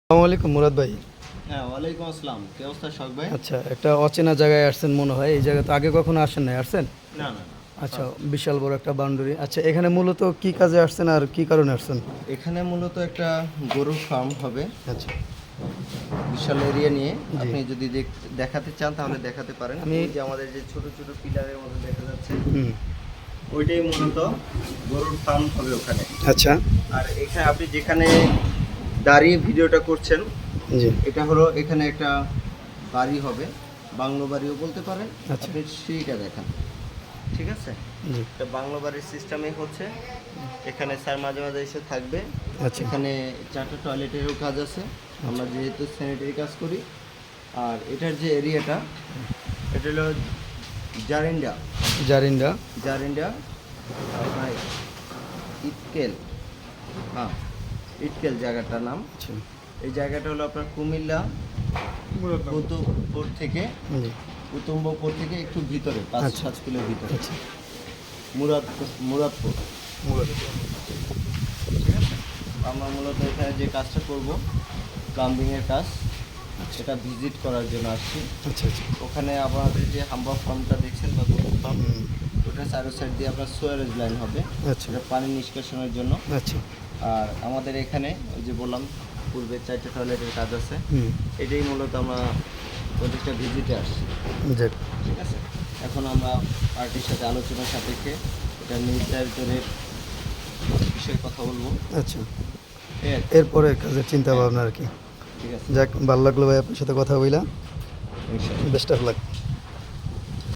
আসসালামু আলাইকুম মুরাদ ভাই। হ্যাঁ, ওয়ালাইকুম আসসালাম। কি অবস্থা শখ ভাই? আচ্ছা, একটা অচেনা জায়গায় আসছেন মনে হয়। এই জায়গা তো আগে কখনো আসেন নাই, আসছেন? না, না, না। আচ্ছা, বিশাল বড় একটা বাউন্ডারি। আচ্ছা, এখানে মূলত কি কাজে আসছেন আর কি কারণে আসছেন? এখানে মূলত একটা গরুর ফার্ম হবে। আচ্ছা, বিশাল এরিয়া নিয়ে। জি। আপনি যদি দেখাতে চান তাহলে দেখাতে পারেন। আমি- ওই যে আমাদের যে ছোট ছোট পিলারের মতো দেখা যাচ্ছে, হুম। ওইটাই মূলত গরুর ফার্ম হবে ওখানে। আচ্ছা, আর এখানে আপনি যেখানে দাঁড়িয়ে ভিডিওটা করছেন, জি। এটা হলো এখানে একটা বাড়ি হবে, বাংলো বাড়িও বলতে পারেন। আচ্ছা। আপনি সেইটা দেখান, ঠিক আছে? জি। এটা বাংলো বাড়ির সিস্টেমে হচ্ছে। এখানে স্যার মাঝে মাঝে এসে থাকবে। আচ্ছা। এখানে 4টা টয়লেটেরও কাজ আছে, আমরা যেহেতু স্যানিটারি কাজ করি। আর এটার যে এরিয়াটা, এটা হলো জারিন্ডা। জারিন্ডা। জারিন্ডা আপনার ইটকেল, হ্যাঁ, ইটকেল জায়গাটার নাম। আচ্ছা, এই জায়গাটা হলো আপনার কুমিল্লা কুতুবপুর থেকে, জি। কুতুবপুর থেকে একটু ভিতরে, আচ্ছা। 5-7 কিলো ভিতরে। আচ্ছা, মুরাদপুর। ঠিক আছে? আমরা মূলত এখানে যে কাজটা করব, প্লাম্বিংয়ের কাজ, সেটা ভিজিট করার জন্য আসছি। আচ্ছা, আচ্ছা। ওখানে আপনাদের যে হাম্বা ফার্মটা দেখছেন বা গরুর ফার্ম, হুম। ওটা চারো সাইড দিয়ে আপনার সোয়ারেজ লাইন হবে, আচ্ছা, এটা পানি নিষ্কাশনের জন্য। আচ্ছা। আর আমাদের এখানে ওই যে বললাম পূর্বে 4টা টয়লেটের কাজ আছে, হুম। এটাই মূলত আমরা প্রত্যেকটা ভিজিটে আসছি। যাক। ঠিক আছে? এখন আমরা পার্টির সাথে আলোচনার সাপেক্ষে এটা নির্ধারিত রেট বিষয়ে কথা বলবো। আচ্ছা, ঠিক আছে? এরপরে কাজের চিন্তা ভাবনা আর কি। ঠিক আছে, যাক, ভালো লাগলো ভাই আপনার সাথে কথা বইলা। ইনশাআল্লাহ। Best of luck.